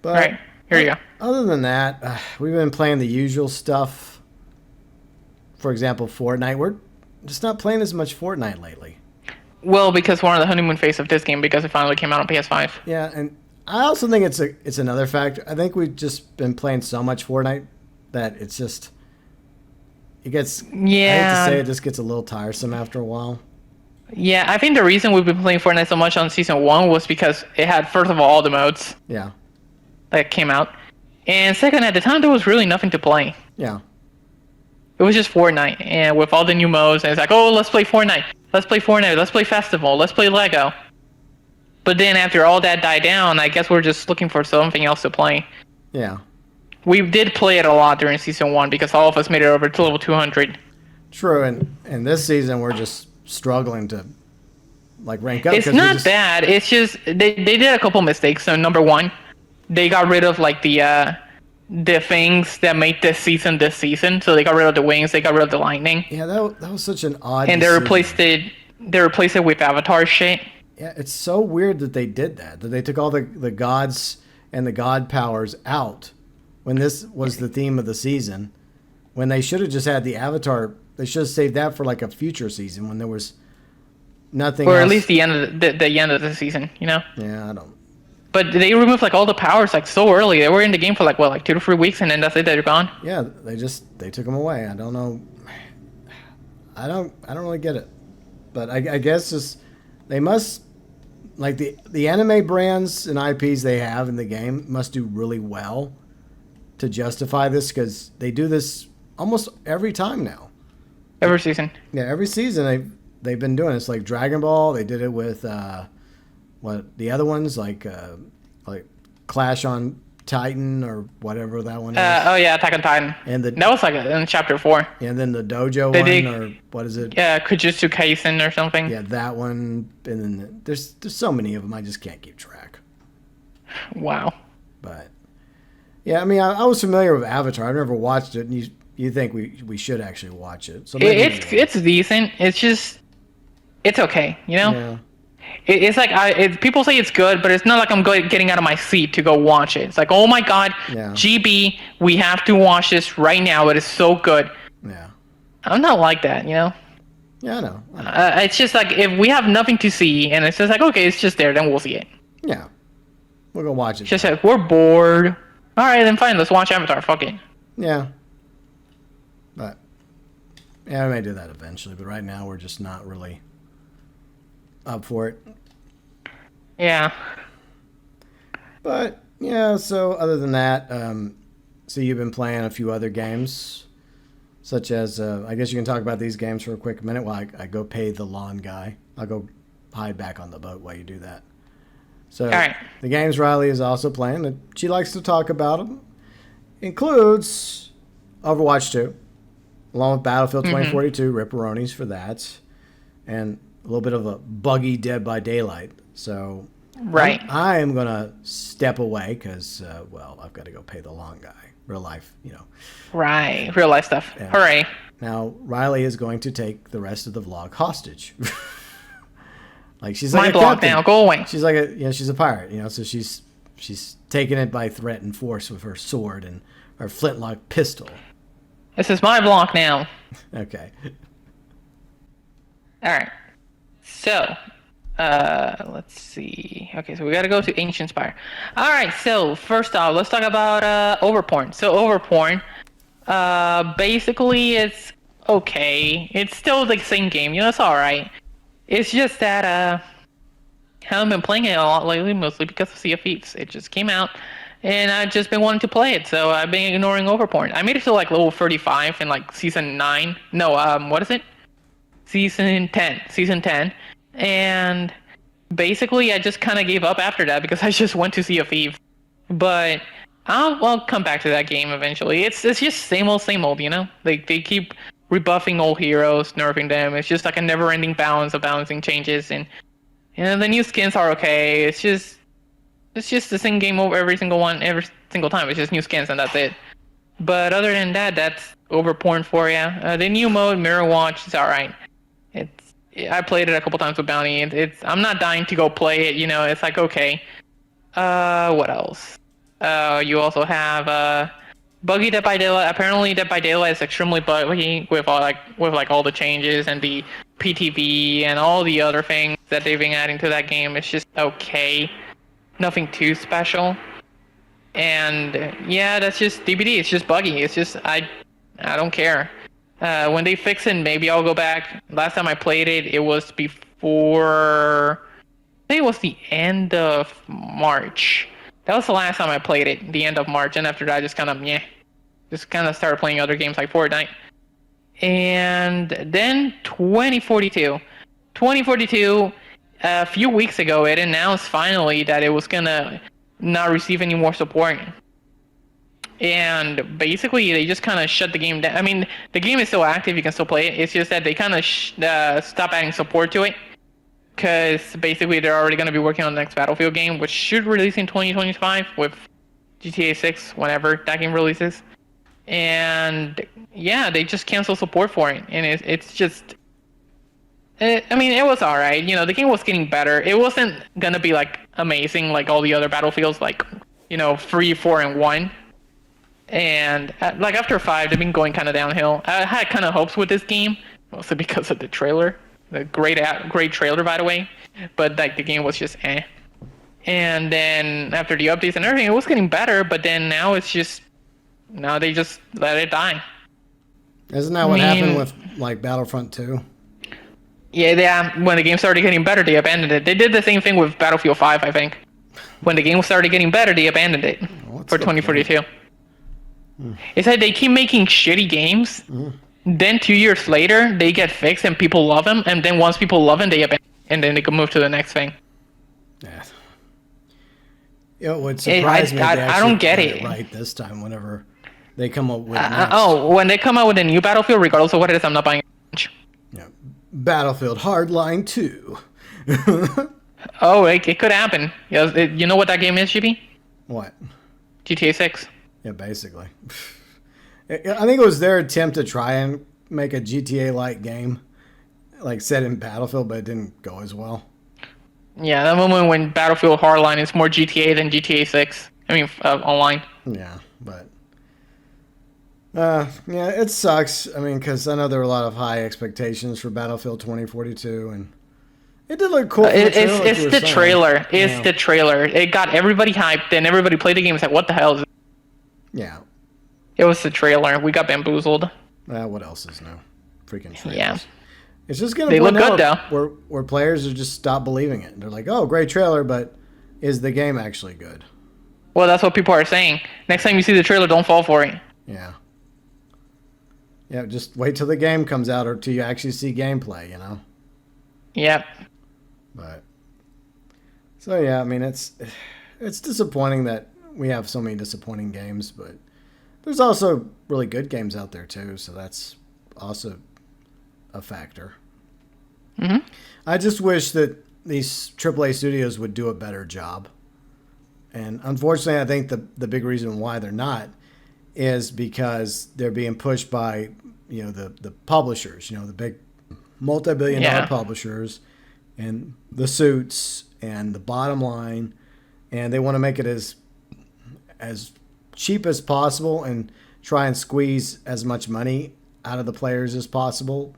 But All right, here you go. other than that, we've been playing the usual stuff. For example, Fortnite. We're just not playing as much Fortnite lately. Well, because we're on the honeymoon phase of this game because it finally came out on PS5. Yeah, and I also think it's another factor. I think we've just been playing so much Fortnite that it gets. I hate to Yeah. say it, just gets a little tiresome after a while. Yeah, I think the reason we've been playing Fortnite so much on Season 1 was because it had, first of all the modes Yeah, that came out. And second, at the time, there was really nothing to play. yeah, It was just Fortnite, and with all the new modes, and it's like, oh, let's play Fortnite. Let's play Fortnite. Let's play Festival. Let's play Lego. But then after all that died down, I guess we're just looking for something else to play. yeah. We did play it a lot during Season 1 because all of us made it over to level 200. True, and this season we're just struggling to like rank up. It's 'cause we not just, bad. It's just they did a couple mistakes. So number one, they got rid of like the things that made this season. So they got rid of the wings. They got rid of the lightning, Yeah, that was such an odd. and they decision. replaced it. They replaced it with Avatar shit. Yeah, it's so weird that they did that. That they took all the gods and the god powers out when this was the theme of the season. When they should have just had the Avatar, they should have saved that for like a future season when there was nothing. Or else. at least the end of the end of the season, Yeah, I don't. But they removed like all the powers like so early. They were in the game for like what, like 2 to 3 weeks, and then that's it. They're gone. Yeah, they took them away. I don't know. I don't really get it. But I guess just they must like the anime brands and IPs they have in the game must do really well to justify this because they do this almost every time now. Every season. Yeah, every season they've been doing it. It's like Dragon Ball. They did it with what the other ones like Clash on Titan or whatever that one is. Oh yeah, Attack on Titan. And That was like in chapter 4. and then the Dojo They one did- or what is it? Yeah, Kujutsu Kaisen or something. Yeah, that one. And then there's so many of them I just can't keep track. Wow. But yeah, I mean I was familiar with Avatar. I've never watched it, and you think we should actually watch it? So maybe we will. It's decent. It's just it's okay, Yeah. It's like people say it's good, but it's not like I'm getting out of my seat to go watch it. It's like, oh my god, Yeah. GB, we have to watch this right now. It is so good. Yeah. I'm not like that, Yeah, I know. It's just like if we have nothing to see, and it's just like, okay, it's just there, then we'll see it. Yeah. We'll go watch it. It's just like we're bored. All right, then fine, let's watch Avatar. Fuck it. Yeah. But yeah, I may do that eventually, but right now we're just not really up for it. Yeah. But yeah, so other than that, see you've been playing a few other games, such as I guess you can talk about these games for a quick minute while I go pay the lawn guy. I'll go hide back on the boat while you do that. So All right. the games Riley is also playing that she likes to talk about them includes Overwatch 2, along with Battlefield 2042, Ripperonis for that, and a little bit of a buggy Dead by Daylight. So Right. I am going to step away because, well, I've got to go pay the lawn guy. Real life, Right. Real life stuff. Yeah. Hooray. Now, Riley is going to take the rest of the vlog hostage. Like she's My like a block captain. now. Go away. She's like she's a pirate, so she's taking it by threat and force with her sword and her flintlock pistol. This is my block now. Okay. All right. So, let's see. Okay, so we got to go to Ancient Spire. All right. So first off, let's talk about Overporn. So Overporn, basically it's okay. It's still the same game. It's all right. It's just that I haven't been playing it a lot lately, mostly because of Sea of Thieves. It just came out, and I've just been wanting to play it, so I've been ignoring Overporn. I made it to like level 35 in like season 9. No, what is it? Season 10. Season 10. And basically I just kind of gave up after that because I just went to Sea of Thieves. But I'll come back to that game eventually. It's just same old, They keep rebuffing old heroes, nerfing them. It's just like a never-ending balance of balancing changes, and the new skins are okay. It's just the same game over every single time. It's just new skins and that's it. But other than that, that's Overporn for you. The new mode, Mirror Watch, is alright. I played it a couple times with Bounty. I'm not dying to go play it. It's like okay. What else? You also have buggy Dead by Daylight. Apparently, Dead by Daylight is extremely buggy with all the changes and the PTV and all the other things that they've been adding to that game. It's just okay, nothing too special. And yeah, that's just DBD. It's just buggy. It's just I don't care. When they fix it, maybe I'll go back. Last time I played it, it was before. I think it was the end of March. That was the last time I played it, the end of March, and after that, I just kind of started playing other games like Fortnite. And then 2042. 2042, a few weeks ago, it announced finally that it was gonna not receive any more support. And basically, they just kind of shut the game down. I mean, the game is still active, you can still play it. It's just that they kind of stopped adding support to it. Because basically they're already going to be working on the next Battlefield game, which should release in 2025 with GTA 6 whenever that game releases. And yeah, they just canceled support for it, and it's just. I mean, it was alright. The game was getting better. It wasn't gonna be like amazing like all the other Battlefields, like 3, 4, and 1. And like after 5, they've been going kind of downhill. I had kind of hopes with this game, mostly because of the trailer. The great trailer, by the way, but like the game was just eh. And then after the updates and everything, it was getting better. But then now they just let it die. Isn't that what happened with like Battlefront 2? Yeah. When the game started getting better, they abandoned it. They did the same thing with Battlefield 5, I think. When the game started getting better, they abandoned it for 2042. It's like they keep making shitty games. Then 2 years later, they get fixed and people love them. And then once people love them, they abandon, and then they can move to the next thing. Yeah. It would surprise me. I don't get it. Right this time, whenever they come up with when they come out with a new Battlefield, regardless of what it is, I'm not buying it. Yeah. Battlefield Hardline 2. Oh, it could happen. You know what that game is, GB? What? GTA 6. Yeah, basically. I think it was their attempt to try and make a GTA-like game, like set in Battlefield, but it didn't go as well. Yeah, that moment when Battlefield Hardline is more GTA than GTA 6. I mean, online. Yeah, but yeah, it sucks. I mean, because I know there were a lot of high expectations for Battlefield 2042, and it did look cool. It's the trailer. It's the trailer. It got everybody hyped, and everybody played the game. It's like, what the hell is this? Yeah. It was the trailer. We got bamboozled. What else is new? Freaking trailers. Yeah. It's just going to They look good, though. Where players are just stop believing it. They're like, oh, great trailer, but is the game actually good? Well, that's what people are saying. Next time you see the trailer, don't fall for it. Yeah. Yeah, just wait till the game comes out or till you actually see gameplay, you know? Yep. But so yeah, I mean it's disappointing that we have so many disappointing games, but there's also really good games out there too, so that's also a factor. Mm-hmm. I just wish that these AAA studios would do a better job. And unfortunately, I think the big reason why they're not is because they're being pushed by, the publishers, the big multi-billion-dollar publishers and the suits and the bottom line, and they want to make it as cheap as possible and try and squeeze as much money out of the players as possible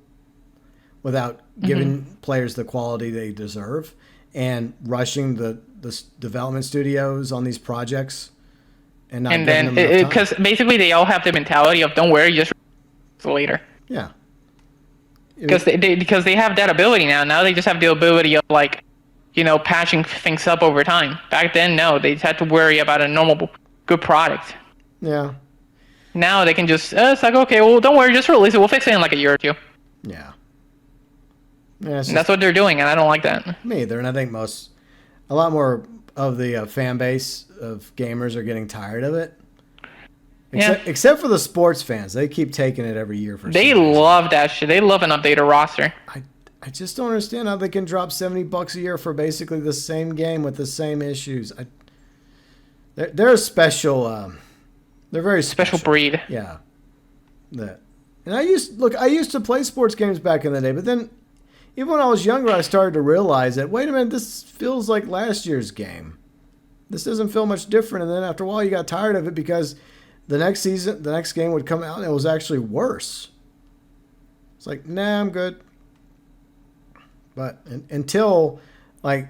without giving players the quality they deserve and rushing the development studios on these projects and not And giving then, them enough time. because basically they all have the mentality of don't worry, just later. Yeah. Because they have that ability now. Now they just have the ability of patching things up over time. Back then, no, they had to worry about a normal good product. Yeah. Now they can just it's like, okay, well, don't worry, just release it. We'll fix it in like a year or two. Yeah. And that's what they're doing, and I don't like that. Me either. And I think a lot more of the fan base of gamers are getting tired of it. Except for the sports fans. They keep taking it every year for They love that shit. They love an updated roster. I just don't understand how they can drop $70 a year for basically the same game with the same issues. They're a special. They're very special breed. Yeah. And I used to play sports games back in the day, but then even when I was younger, I started to realize that wait a minute, this feels like last year's game. This doesn't feel much different. And then after a while, you got tired of it because the next game would come out and it was actually worse. It's like, nah, I'm good. But until I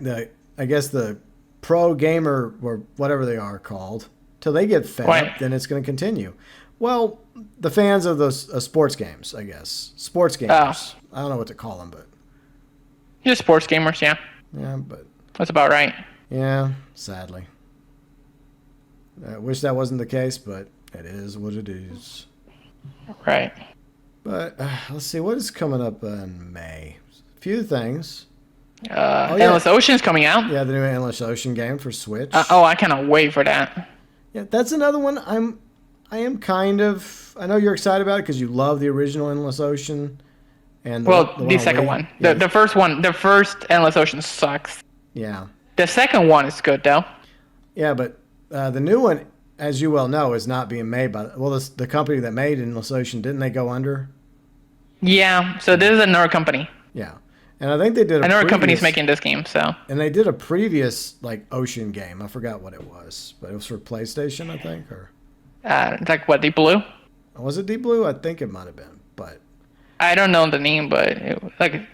guess the pro gamer or whatever they are called, till they get fed up, then it's going to continue. Well, the fans of those sports games, I guess, sports gamers. I don't know what to call them, but just sports gamers, yeah. Yeah, but that's about right. Yeah, sadly. I wish that wasn't the case, but it is what it is. Right. But let's see, what is coming up in May? A few things. Endless Ocean's coming out. Yeah, the new Endless Ocean game for Switch. I cannot wait for that. Yeah, that's another one I am kind of. I know you're excited about it because you love the original Endless Ocean. And the second one. Yeah. The first one, the first Endless Ocean sucks. Yeah. The second one is good though. Yeah, but the new one, as you well know, is not being made by the company that made Endless Ocean. Didn't they go under? Yeah. So this is another company. Yeah. And I think they did another company's making this game, so. And they did a previous ocean game. I forgot what it was, but it was for PlayStation, I think, or. Like what, Deep Blue? Was it Deep Blue? I think it might have been, but. I don't know the name, but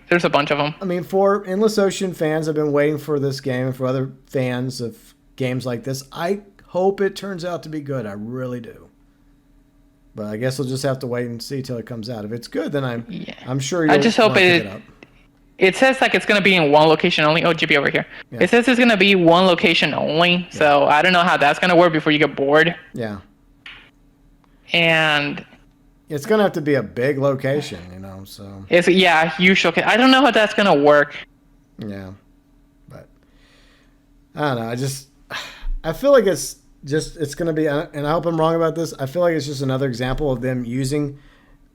there's a bunch of them. I mean, for Endless Ocean fans, I've been waiting for this game, and for other fans of games like this, I hope it turns out to be good. I really do. But I guess we'll just have to wait and see till it comes out. If it's good, then I'm sure you'll. I just hope pick it up. It says it's going to be in one location only. Oh, GB over here. Yeah. It says it's going to be one location only. Yeah. So I don't know how that's going to work before you get bored. Yeah. And it's going to have to be a big location, so. It's a huge location. I don't know how that's going to work. Yeah. But I don't know. I feel like it's going to be, and I hope I'm wrong about this, I feel like it's just another example of them using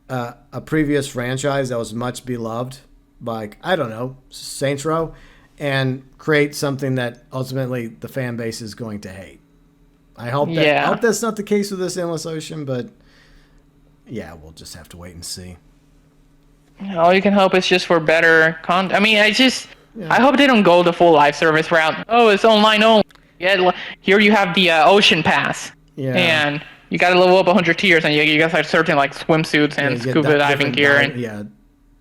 a previous franchise that was much beloved, like, I don't know, Saints Row, and create something that ultimately the fan base is going to hate. I hope that's not the case with this Endless Ocean, but yeah, we'll just have to wait and see. All you can hope is just for better content. I mean, I hope they don't go the full live service route. Oh, it's online only. Yeah, here you have the Ocean Pass. Yeah. And you got to level up 100 tiers, and you got certain swimsuits and scuba diving gear. Yeah,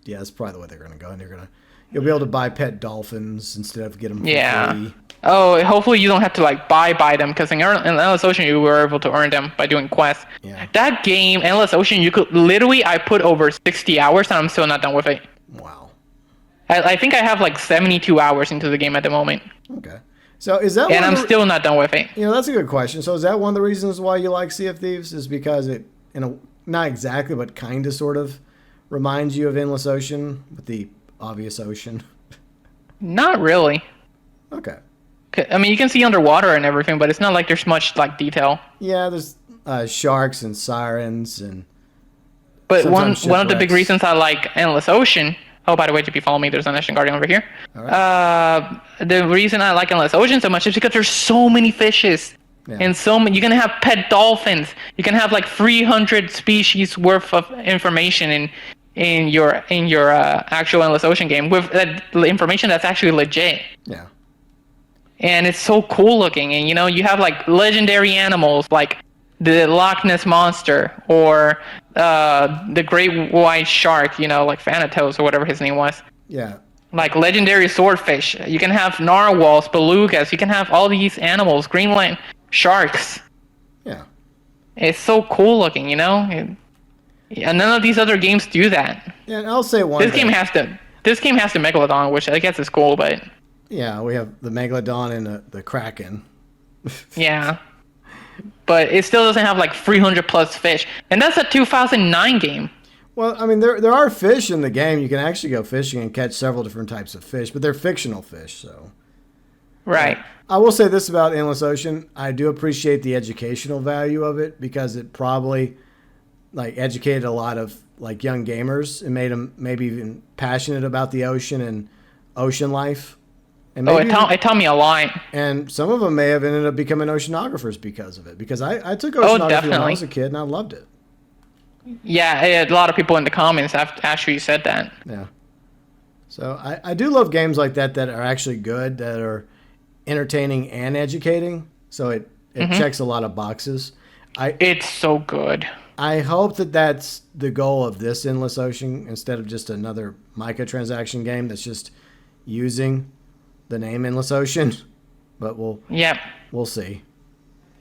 that's probably the way they're going to go. And you'll be able to buy pet dolphins instead of get them for free. Oh, hopefully you don't have to buy them, because in Endless Ocean you were able to earn them by doing quests. Yeah. That game, Endless Ocean, you could literally, I put over 60 hours and I'm still not done with it. Wow. I think I have 72 hours into the game at the moment. Okay. So is that And one I'm of the, still not done with it. that's a good question. So is that one of the reasons why you like Sea of Thieves? Is because it, not exactly, but kind of, sort of, reminds you of Endless Ocean with the obvious ocean? Not really. Okay. I mean, you can see underwater and everything, but it's not like there's much like detail. Yeah, there's sharks and sirens and But sometimes one of the big shipwrecks. reasons I like Endless Ocean. Oh, by the way, if you follow me, there's an Ocean Guardian over here. All right. The reason I like Endless Ocean so much is because there's so many fishes, Yeah. and so many. You can have pet dolphins. You can have like 300 species worth of information in your actual Endless Ocean game with that information that's actually legit. Yeah. And it's so cool looking. And you have like legendary animals like the Loch Ness monster or the great white shark, like Thanatos or whatever his name was. Yeah. Like legendary swordfish. You can have narwhals, belugas. You can have all these animals, Greenland sharks. Yeah. It's so cool looking, and none of these other games do that. Yeah, and I'll say one This thing. game has to. This game has to Megalodon, which I guess is cool, but Yeah, we have the Megalodon and the Kraken. yeah. But it still doesn't have like 300 plus fish, and that's a 2009 game. Well, I mean, there are fish in the game. You can actually go fishing and catch several different types of fish, but they're fictional fish, so. Right. I will say this about Endless Ocean. I do appreciate the educational value of it because it probably like educated a lot of like young gamers and made them maybe even passionate about the ocean and ocean life. And Oh, maybe it taught me a lot. and some of them may have ended up becoming oceanographers because of it. Because I took oceanography when I definitely. was a kid and I loved it. Yeah, a lot of people in the comments after you said that. Yeah. So I do love games like that are actually good, that are entertaining and educating. So it checks a lot of boxes. It's so good. I hope that that's the goal of this Endless Ocean instead of just another microtransaction game that's just using the name Endless Ocean. But Yep. we'll see.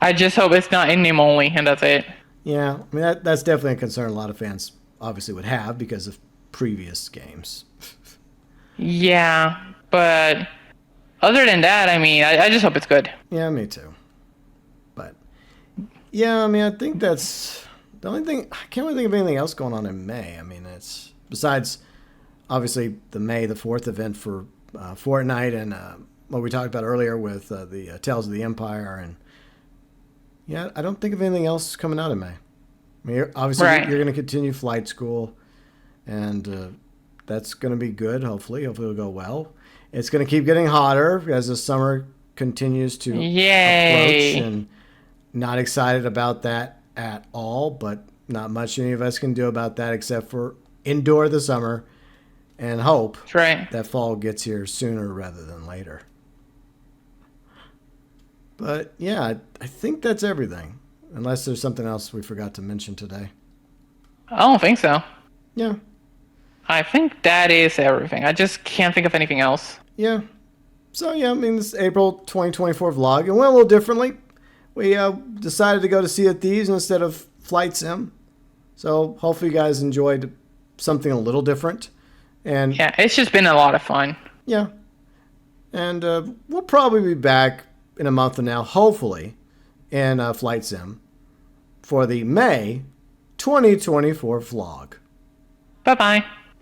I just hope it's not in name only, and that's it. Yeah, I mean that's definitely a concern a lot of fans obviously would have because of previous games. Yeah, but other than that, I mean, I just hope it's good. Yeah, me too. But yeah, I mean I think that's the only thing. I can't really think of anything else going on in May. I mean, it's besides obviously the May the 4th event for Fortnite and what we talked about earlier with the Tales of the Empire, and yeah, I don't think of anything else coming out in May. I mean, obviously Right. you're going to continue flight school, and that's going to be good. Hopefully it'll go well. It's going to keep getting hotter as the summer continues to Yay. approach, and not excited about that at all. But not much any of us can do about that except for endure the summer and hope That's right. that fall gets here sooner rather than later. But yeah, I think that's everything. Unless there's something else we forgot to mention today. I don't think so. Yeah. I think that is everything. I just can't think of anything else. Yeah. So yeah, I mean this April 2024 vlog. It went a little differently. We decided to go to Sea of Thieves instead of Flight Sim. So hopefully you guys enjoyed something a little different. And Yeah, it's just been a lot of fun. yeah. And we'll probably be back in a month from now, hopefully, in Flight Sim for the May 2024 vlog. Bye bye.